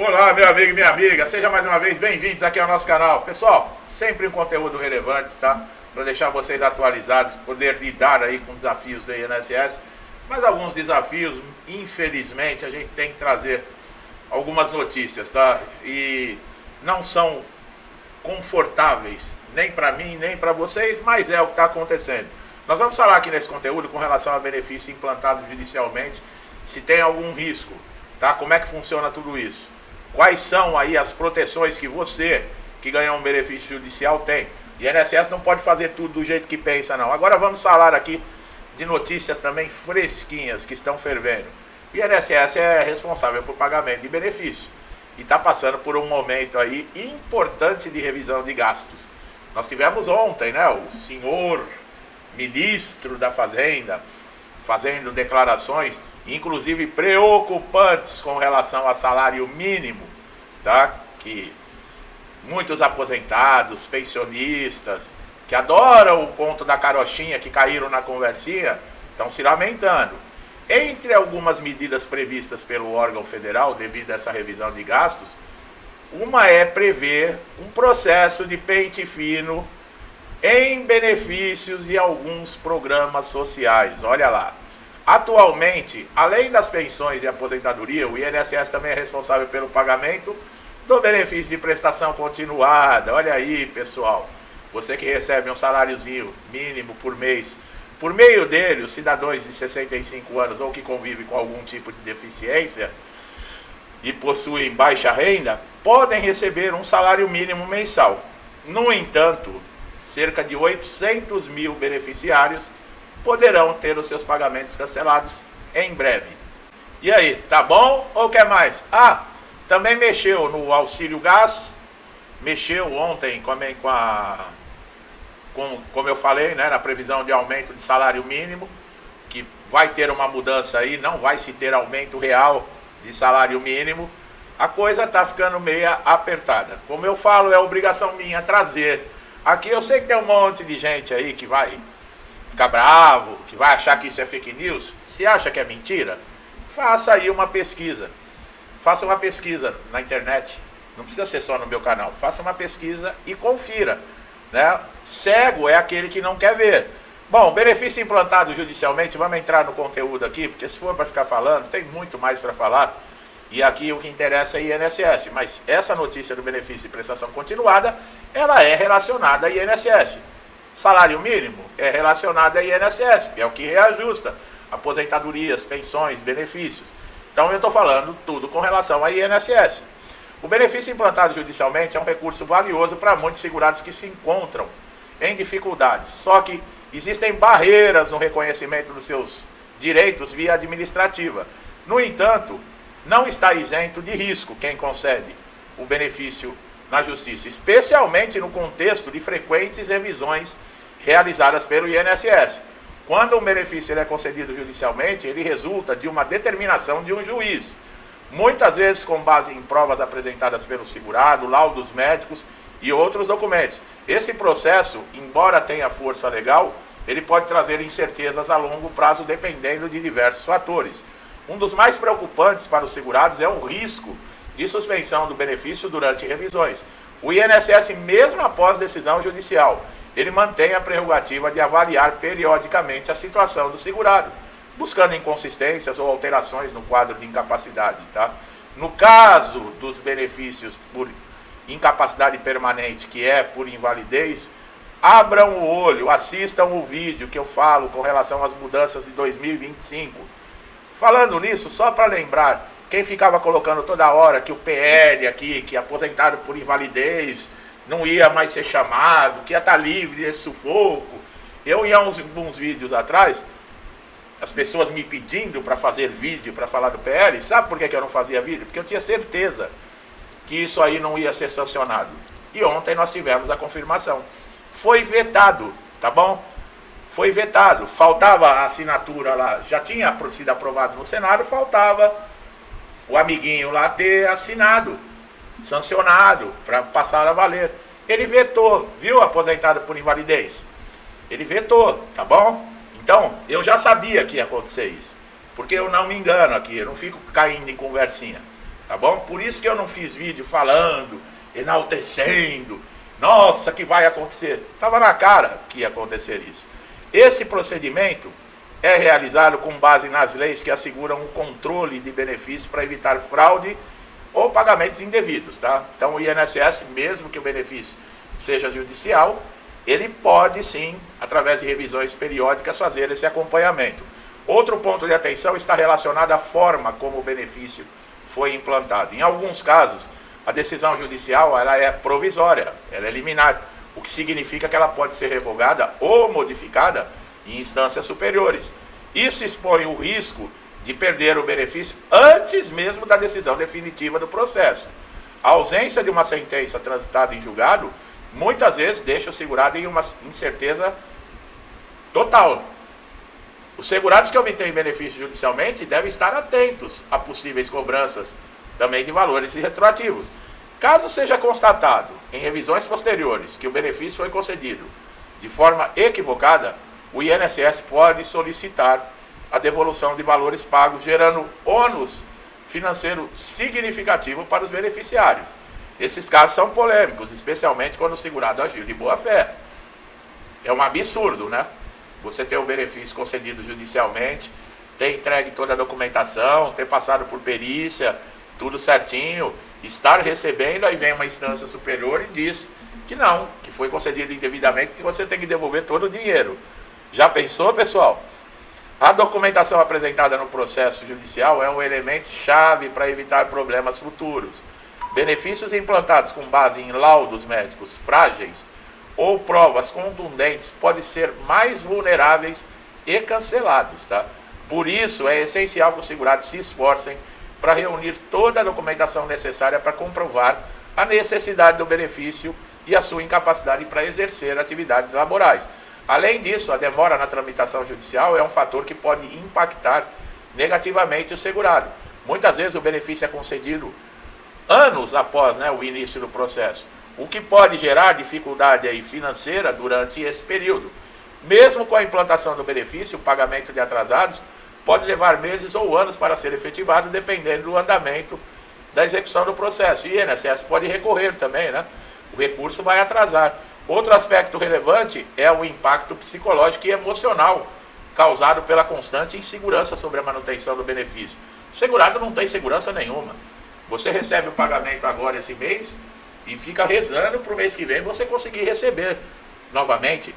Olá, meu amigo e minha amiga, seja mais uma vez bem-vindos aqui ao nosso canal. Pessoal, sempre um conteúdo relevante, tá? Para deixar vocês atualizados, poder lidar aí com desafios do INSS. Mas alguns desafios, infelizmente, a gente tem que trazer algumas notícias, tá? E não são confortáveis, nem para mim, nem para vocês, mas é o que está acontecendo. Nós vamos falar aqui nesse conteúdo com relação a benefício implantado judicialmente, se tem algum risco, tá? Como é que funciona tudo isso? Quais são aí as proteções que você, que ganhou um benefício judicial, tem? E o INSS não pode fazer tudo do jeito que pensa, não. Agora vamos falar aqui de notícias também fresquinhas que estão fervendo. O INSS é responsável por pagamento de benefício e está passando por um momento aí importante de revisão de gastos. Nós tivemos ontem, né, o senhor ministro da Fazenda fazendo declarações, inclusive preocupantes com relação a salário mínimo, tá? Que muitos aposentados, pensionistas, que adoram o conto da carochinha, que caíram na conversinha, estão se lamentando. Entre algumas medidas previstas pelo órgão federal, devido a essa revisão de gastos, uma é prever um processo de pente fino em benefícios de alguns programas sociais. Olha lá. Atualmente, além das pensões e aposentadoria, o INSS também é responsável pelo pagamento do benefício de prestação continuada. Olha aí, pessoal, você que recebe um saláriozinho mínimo por mês, por meio dele, os cidadãos de 65 anos ou que convivem com algum tipo de deficiência e possuem baixa renda, podem receber um salário mínimo mensal. No entanto, cerca de 800 mil beneficiários poderão ter os seus pagamentos cancelados em breve. E aí, tá bom ou quer mais? Também mexeu no auxílio gás, mexeu ontem também como eu falei, né, na previsão de aumento de salário mínimo, que vai ter uma mudança aí, não vai se ter aumento real de salário mínimo. A coisa tá ficando meio apertada. Como eu falo, é obrigação minha trazer. Aqui eu sei que tem um monte de gente aí que vai ficar bravo, que vai achar que isso é fake news. Se acha que é mentira, faça aí uma pesquisa. Faça uma pesquisa na internet. Não precisa ser só no meu canal. Faça uma pesquisa e confira, né? Cego é aquele que não quer ver. Bom, benefício implantado judicialmente, vamos entrar no conteúdo aqui, porque se for para ficar falando, tem muito mais para falar. E aqui o que interessa é INSS. Mas essa notícia do benefício de prestação continuada, ela é relacionada a INSS. Salário mínimo é relacionado a INSS, que é o que reajusta aposentadorias, pensões, benefícios. Então eu estou falando tudo com relação a INSS. O benefício implantado judicialmente é um recurso valioso para muitos segurados que se encontram em dificuldades. Só que existem barreiras no reconhecimento dos seus direitos via administrativa. No entanto, não está isento de risco quem concede o benefício na justiça, especialmente no contexto de frequentes revisões realizadas pelo INSS. Quando um benefício ele é concedido judicialmente, ele resulta de uma determinação de um juiz, muitas vezes com base em provas apresentadas pelo segurado, laudos médicos e outros documentos. Esse processo, embora tenha força legal, ele pode trazer incertezas a longo prazo dependendo de diversos fatores. Um dos mais preocupantes para os segurados é o risco de suspensão do benefício durante revisões. O INSS, mesmo após decisão judicial, ele mantém a prerrogativa de avaliar periodicamente a situação do segurado, buscando inconsistências ou alterações no quadro de incapacidade, tá? No caso dos benefícios por incapacidade permanente, que é por invalidez, abram o olho, assistam o vídeo que eu falo com relação às mudanças de 2025. Falando nisso, só para lembrar, quem ficava colocando toda hora que o PL aqui, que aposentado por invalidez, não ia mais ser chamado, que ia estar livre desse sufoco. Eu ia uns vídeos atrás, as pessoas me pedindo para fazer vídeo, para falar do PL. Sabe por que eu não fazia vídeo? Porque eu tinha certeza que isso aí não ia ser sancionado. E ontem nós tivemos a confirmação. Foi vetado, tá bom? Foi vetado. Faltava a assinatura lá, já tinha sido aprovado no Senado, faltava o amiguinho lá ter assinado, sancionado, para passar a valer. Ele vetou, viu, aposentado por invalidez? Ele vetou, tá bom? Então, eu já sabia que ia acontecer isso. Porque eu não me engano aqui, eu não fico caindo em conversinha. tá bom? Por isso que eu não fiz vídeo falando, enaltecendo, nossa, que vai acontecer. Estava na cara que ia acontecer isso. Esse procedimento é realizado com base nas leis que asseguram o controle de benefícios para evitar fraude ou pagamentos indevidos, tá? Então o INSS, mesmo que o benefício seja judicial, ele pode sim, através de revisões periódicas, fazer esse acompanhamento. Outro ponto de atenção está relacionado à forma como o benefício foi implantado. Em alguns casos, a decisão judicial ela é provisória, ela é liminar, o que significa que ela pode ser revogada ou modificada em instâncias superiores. Isso expõe o risco de perder o benefício antes mesmo da decisão definitiva do processo. A ausência de uma sentença transitada em julgado muitas vezes deixa o segurado em uma incerteza total. Os segurados que obtêm benefício judicialmente devem estar atentos a possíveis cobranças também de valores retroativos. Caso seja constatado em revisões posteriores que o benefício foi concedido de forma equivocada, o INSS pode solicitar a devolução de valores pagos, gerando ônus financeiro significativo para os beneficiários. Esses casos são polêmicos, especialmente quando o segurado agiu de boa fé. É um absurdo, né? Você ter o benefício concedido judicialmente, ter entregue toda a documentação, ter passado por perícia, tudo certinho, estar recebendo, aí vem uma instância superior e diz que não, que foi concedido indevidamente, que você tem que devolver todo o dinheiro. Já pensou, pessoal? A documentação apresentada no processo judicial é um elemento chave para evitar problemas futuros. Benefícios implantados com base em laudos médicos frágeis ou provas contundentes podem ser mais vulneráveis e cancelados, tá? Por isso, é essencial que os segurados se esforcem para reunir toda a documentação necessária para comprovar a necessidade do benefício e a sua incapacidade para exercer atividades laborais. Além disso, a demora na tramitação judicial é um fator que pode impactar negativamente o segurado. Muitas vezes o benefício é concedido anos após, né, o início do processo, o que pode gerar dificuldade aí financeira durante esse período. Mesmo com a implantação do benefício, o pagamento de atrasados pode levar meses ou anos para ser efetivado, dependendo do andamento da execução do processo. E o INSS pode recorrer também, né? O recurso vai atrasar. Outro aspecto relevante é o impacto psicológico e emocional causado pela constante insegurança sobre a manutenção do benefício. O segurado não tem segurança nenhuma. Você recebe o pagamento agora esse mês e fica rezando para o mês que vem você conseguir receber novamente.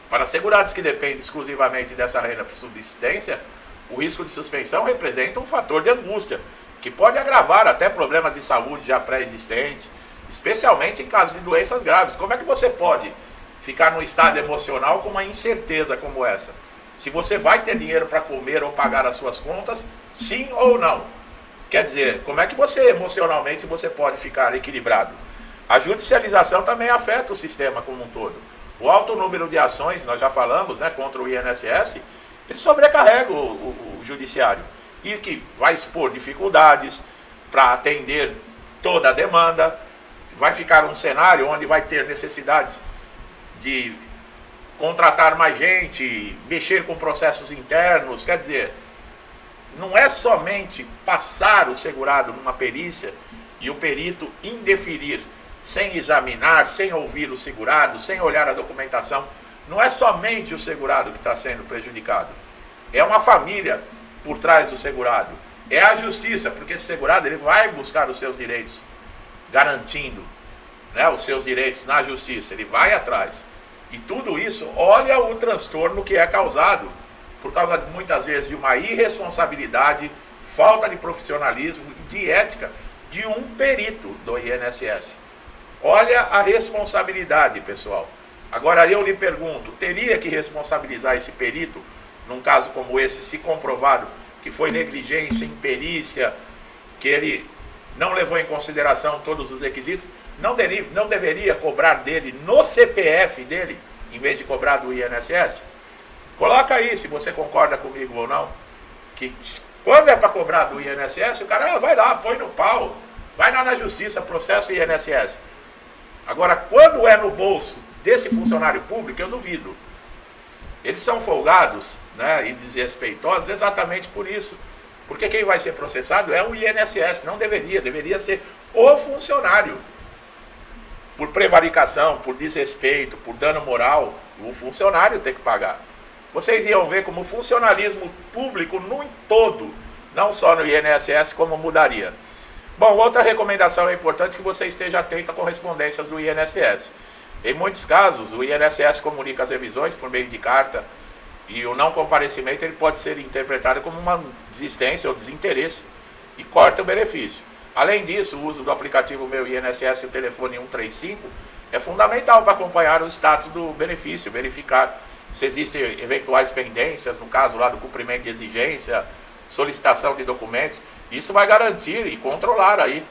Para segurados que dependem exclusivamente dessa renda por subsistência, o risco de suspensão representa um fator de angústia, que pode agravar até problemas de saúde já pré-existentes, especialmente em casos de doenças graves. Como é que você pode ficar num estado emocional com uma incerteza como essa? Se você vai ter dinheiro para comer ou pagar as suas contas, sim ou não? Quer dizer, como é que você emocionalmente você pode ficar equilibrado? A judicialização também afeta o sistema como um todo. O alto número de ações, nós já falamos, né, contra o INSS, ele sobrecarrega o judiciário e que vai expor dificuldades para atender toda a demanda. Vai ficar um cenário onde vai ter necessidades de contratar mais gente, mexer com processos internos. Quer dizer, não é somente passar o segurado numa perícia e o perito indeferir, sem examinar, sem ouvir o segurado, sem olhar a documentação. Não é somente o segurado que está sendo prejudicado. É uma família por trás do segurado. É a justiça, porque esse segurado ele vai buscar os seus direitos, garantindo, né, os seus direitos na justiça. Ele vai atrás. E tudo isso, olha o transtorno que é causado por causa, muitas vezes, de uma irresponsabilidade, falta de profissionalismo e de ética de um perito do INSS. Olha a responsabilidade, pessoal. Agora eu lhe pergunto, teria que responsabilizar esse perito, num caso como esse, se comprovado que foi negligência, imperícia, que ele não levou em consideração todos os requisitos, não deveria cobrar dele no CPF dele, em vez de cobrar do INSS? Coloca aí se você concorda comigo ou não, que quando é para cobrar do INSS, o cara vai lá, põe no pau, vai lá na justiça, processa o INSS. Agora, quando é no bolso desse funcionário público, eu duvido. Eles são folgados, né, e desrespeitosos exatamente por isso, Porque quem vai ser processado é o INSS, não deveria ser o funcionário. Por prevaricação, por desrespeito, por dano moral, o funcionário tem que pagar. Vocês iam ver como o funcionalismo público no todo, não só no INSS, como mudaria. Bom, outra recomendação é importante que você esteja atento a correspondências do INSS. Em muitos casos, o INSS comunica as revisões por meio de carta e o não comparecimento ele pode ser interpretado como uma desistência ou desinteresse e corta o benefício. Além disso, o uso do aplicativo Meu INSS e o telefone 135 é fundamental para acompanhar o status do benefício, verificar se existem eventuais pendências, no caso lá do cumprimento de exigência, solicitação de documentos. Isso vai garantir e controlar aí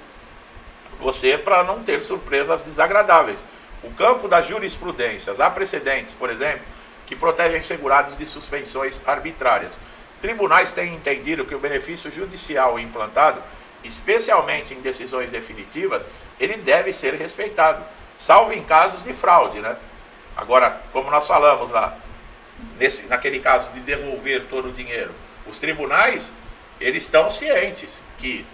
você para não ter surpresas desagradáveis. O campo das jurisprudências, há precedentes, por exemplo, que protegem segurados de suspensões arbitrárias. Tribunais têm entendido que o benefício judicial implantado, especialmente em decisões definitivas, ele deve ser respeitado, salvo em casos de fraude, né? Agora, como nós falamos lá, naquele caso de devolver todo o dinheiro, os tribunais, eles estão cientes que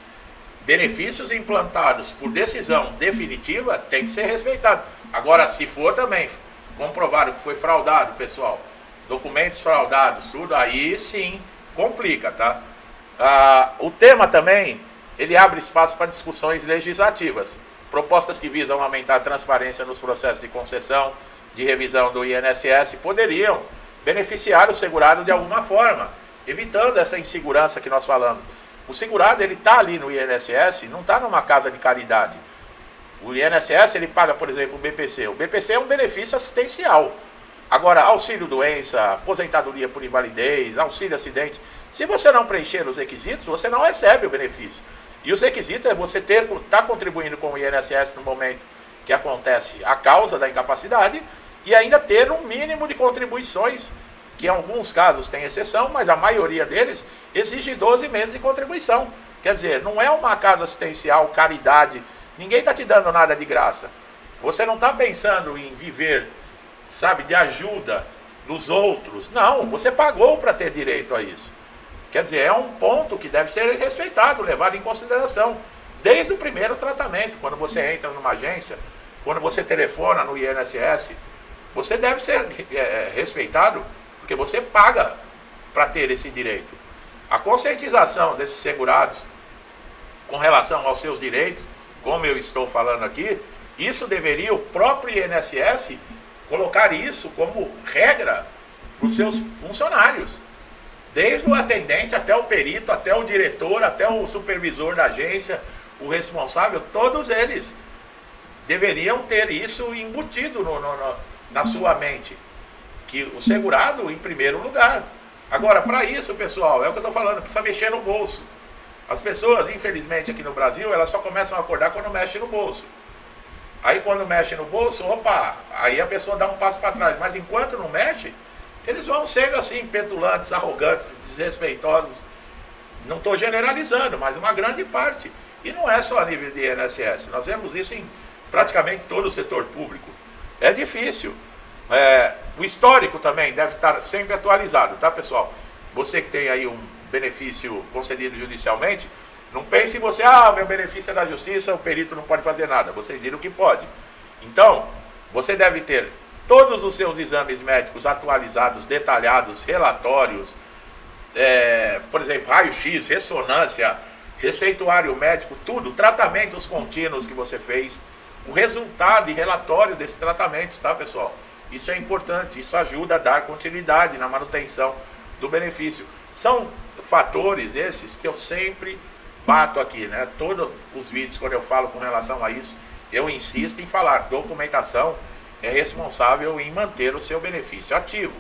benefícios implantados por decisão definitiva têm que ser respeitados. Agora, se for também comprovado que foi fraudado, pessoal, documentos fraudados, tudo, aí sim complica, tá? O tema também, ele abre espaço para discussões legislativas, propostas que visam aumentar a transparência nos processos de concessão, de revisão do INSS, poderiam beneficiar o segurado de alguma forma, evitando essa insegurança que nós falamos. O segurado, ele está ali no INSS, não está numa casa de caridade. O INSS, ele paga, por exemplo, o BPC. O BPC é um benefício assistencial. Agora, auxílio-doença, aposentadoria por invalidez, auxílio-acidente, se você não preencher os requisitos, você não recebe o benefício. E os requisitos é você estar contribuindo com o INSS no momento que acontece a causa da incapacidade e ainda ter um mínimo de contribuições, que em alguns casos tem exceção, mas a maioria deles exige 12 meses de contribuição. Quer dizer, não é uma casa assistencial, caridade, ninguém está te dando nada de graça. Você não está pensando em viver, sabe, de ajuda dos outros. Não, você pagou para ter direito a isso. Quer dizer, é um ponto que deve ser respeitado, levado em consideração, desde o primeiro tratamento. Quando você entra numa agência, quando você telefona no INSS, você deve ser respeitado, porque você paga para ter esse direito. A conscientização desses segurados com relação aos seus direitos, como eu estou falando aqui, isso deveria o próprio INSS colocar isso como regra para os seus funcionários. Desde o atendente até o perito, até o diretor, até o supervisor da agência, o responsável, todos eles deveriam ter isso embutido na sua mente. Que o segurado em primeiro lugar. Agora, para isso, pessoal, é o que eu estou falando, precisa mexer no bolso. As pessoas, infelizmente, aqui no Brasil, elas só começam a acordar quando mexe no bolso. Aí quando mexe no bolso, opa, aí a pessoa dá um passo para trás. Mas enquanto não mexe, eles vão sendo assim, petulantes, arrogantes, desrespeitosos. Não estou generalizando, mas uma grande parte. E não é só a nível de INSS. Nós vemos isso em praticamente todo o setor público. É difícil. O histórico também deve estar sempre atualizado, tá, pessoal? Você que tem aí um benefício concedido judicialmente, não pense em você, meu benefício é da justiça, o perito não pode fazer nada. Vocês viram que pode. Então, você deve ter todos os seus exames médicos atualizados, detalhados, relatórios, por exemplo, raio-x, ressonância, receituário médico, tudo, tratamentos contínuos que você fez, o resultado e relatório desses tratamentos, tá, pessoal? Isso é importante, isso ajuda a dar continuidade na manutenção do benefício. São fatores esses que eu sempre bato aqui, né? Todos os vídeos, quando eu falo com relação a isso, eu insisto em falar, documentação é responsável em manter o seu benefício ativo.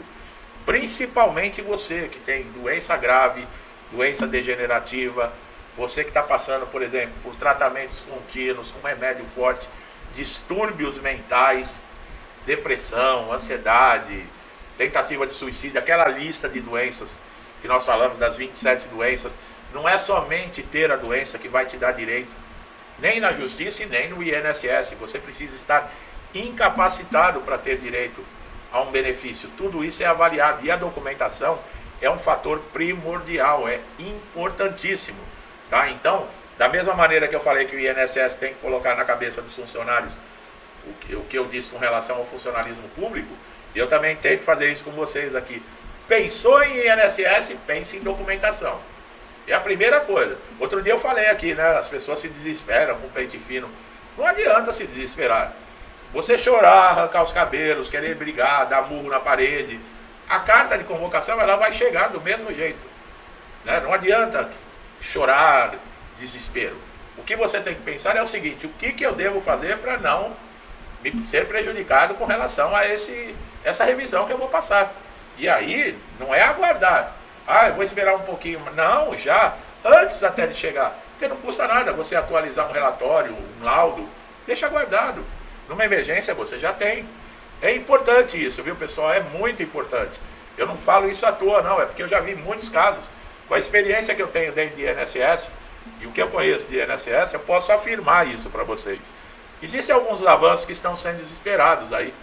Principalmente você que tem doença grave, doença degenerativa, você que está passando, por exemplo, por tratamentos contínuos, com remédio forte, distúrbios mentais, depressão, ansiedade, tentativa de suicídio, aquela lista de doenças que nós falamos, das 27 doenças, não é somente ter a doença que vai te dar direito, nem na justiça e nem no INSS, você precisa estar incapacitado para ter direito a um benefício. Tudo isso é avaliado e a documentação é um fator primordial, é importantíssimo, tá? Então, da mesma maneira que eu falei que o INSS tem que colocar na cabeça dos funcionários o que eu disse com relação ao funcionalismo público, eu também tenho que fazer isso com vocês aqui. Pensou em INSS, pense em documentação. É a primeira coisa. Outro dia eu falei aqui, né? As pessoas se desesperam com pente fino. Não adianta se desesperar. Você chorar, arrancar os cabelos, querer brigar, dar murro na parede, a carta de convocação ela vai chegar do mesmo jeito, né? Não adianta chorar, desespero. O que você tem que pensar é o seguinte: o que eu devo fazer para não me ser prejudicado com relação a essa revisão que eu vou passar? E aí, não é aguardar. Eu vou esperar um pouquinho. Não, já, antes até de chegar. Porque não custa nada você atualizar um relatório, um laudo, deixa guardado. Numa emergência você já tem. É importante isso, viu, pessoal? É muito importante. Eu não falo isso à toa, não. É porque eu já vi muitos casos. Com a experiência que eu tenho dentro de INSS e o que eu conheço de INSS, eu posso afirmar isso para vocês. Existem alguns avanços que estão sendo desesperados aí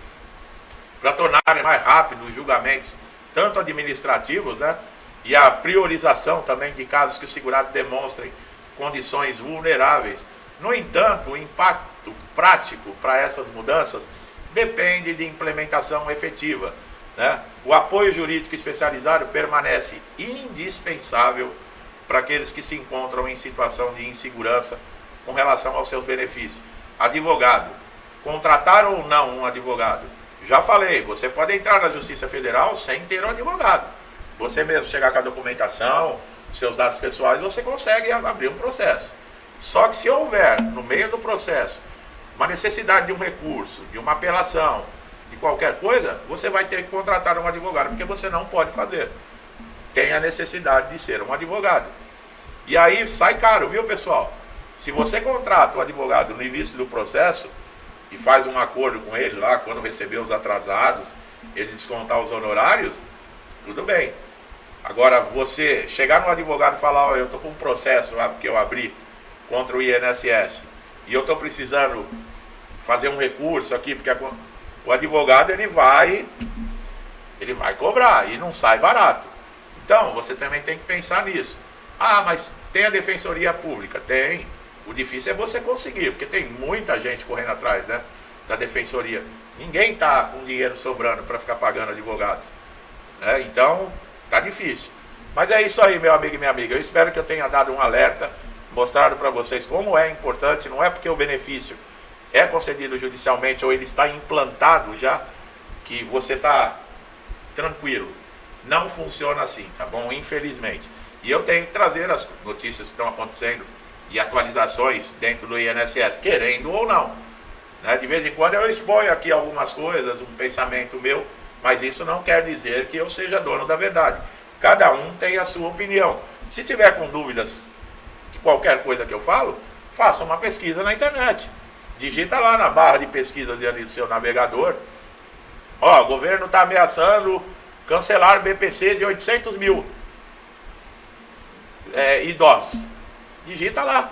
para tornarem mais rápidos os julgamentos, tanto administrativos, né? E a priorização também de casos que o segurado demonstrem condições vulneráveis. No entanto, o impacto prático para essas mudanças depende de implementação efetiva, né? O apoio jurídico especializado permanece indispensável para aqueles que se encontram em situação de insegurança com relação aos seus benefícios. Advogado, contratar ou não um advogado? Já falei, você pode entrar na Justiça Federal sem ter um advogado. Você mesmo chegar com a documentação, seus dados pessoais, você consegue abrir um processo. Só que se houver, no meio do processo, uma necessidade de um recurso, de uma apelação, de qualquer coisa, você vai ter que contratar um advogado, porque você não pode fazer. Tem a necessidade de ser um advogado. E aí sai caro, viu, pessoal? Se você contrata o advogado no início do processo e faz um acordo com ele lá, quando receber os atrasados, ele descontar os honorários, tudo bem. Agora, você chegar no advogado e falar: eu estou com um processo que eu abri contra o INSS e eu estou precisando fazer um recurso aqui, porque o advogado ele vai cobrar e não sai barato. Então, você também tem que pensar nisso. Mas tem a Defensoria Pública? Tem. O difícil é você conseguir, porque tem muita gente correndo atrás, né, da Defensoria. Ninguém está com dinheiro sobrando para ficar pagando advogados, né? Então, tá difícil. Mas é isso aí, meu amigo e minha amiga. Eu espero que eu tenha dado um alerta, mostrado para vocês como é importante. Não é porque o benefício é concedido judicialmente ou ele está implantado já que você está tranquilo. Não funciona assim, tá bom? Infelizmente. E eu tenho que trazer as notícias que estão acontecendo e atualizações dentro do INSS, querendo ou não, né? De vez em quando eu exponho aqui algumas coisas, um pensamento meu, mas isso não quer dizer que eu seja dono da verdade. Cada um tem a sua opinião. Se tiver com dúvidas de qualquer coisa que eu falo, faça uma pesquisa na internet. Digita lá na barra de pesquisas ali do seu navegador: o governo está ameaçando cancelar BPC de 800 mil idosos. Digita lá.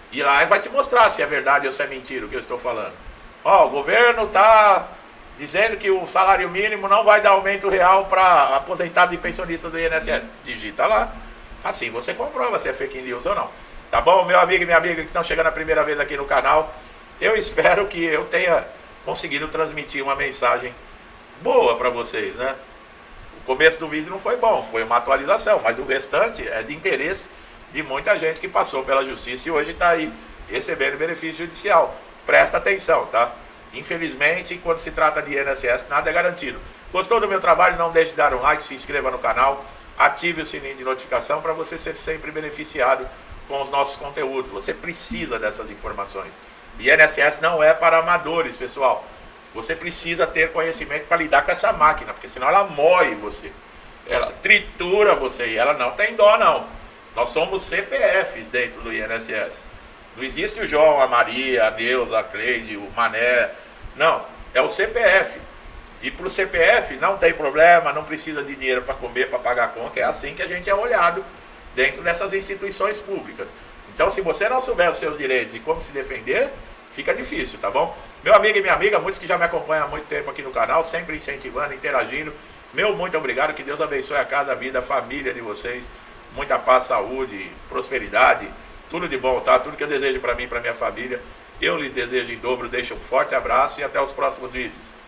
E lá vai te mostrar se é verdade ou se é mentira o que eu estou falando. O governo está dizendo que o salário mínimo não vai dar aumento real para aposentados e pensionistas do INSS. Digita lá. Assim você comprova se é fake news ou não. Tá bom, meu amigo e minha amiga que estão chegando a primeira vez aqui no canal? Eu espero que eu tenha conseguido transmitir uma mensagem boa para vocês, né? O começo do vídeo não foi bom, foi uma atualização, mas o restante é de interesse de muita gente que passou pela justiça e hoje está aí recebendo benefício judicial. Presta atenção, tá? Infelizmente, quando se trata de INSS, nada é garantido. Gostou do meu trabalho? Não deixe de dar um like, se inscreva no canal, ative o sininho de notificação para você ser sempre beneficiado com os nossos conteúdos. Você precisa dessas informações. INSS não é para amadores, pessoal. Você precisa ter conhecimento para lidar com essa máquina, porque senão ela moe você. Ela tritura você e ela não tem dó, não. Nós somos CPFs dentro do INSS. Não existe o João, a Maria, a Neuza, a Cleide, o Mané. Não, é o CPF. E para o CPF não tem problema, não precisa de dinheiro para comer, para pagar a conta. É assim que a gente é olhado dentro dessas instituições públicas. Então, se você não souber os seus direitos e como se defender, fica difícil, tá bom? Meu amigo e minha amiga, muitos que já me acompanham há muito tempo aqui no canal, sempre incentivando, interagindo. Meu muito obrigado, que Deus abençoe a casa, a vida, a família de vocês. Muita paz, saúde, prosperidade, tudo de bom, tá? Tudo que eu desejo para mim e para minha família, eu lhes desejo em dobro. Deixo um forte abraço e até os próximos vídeos.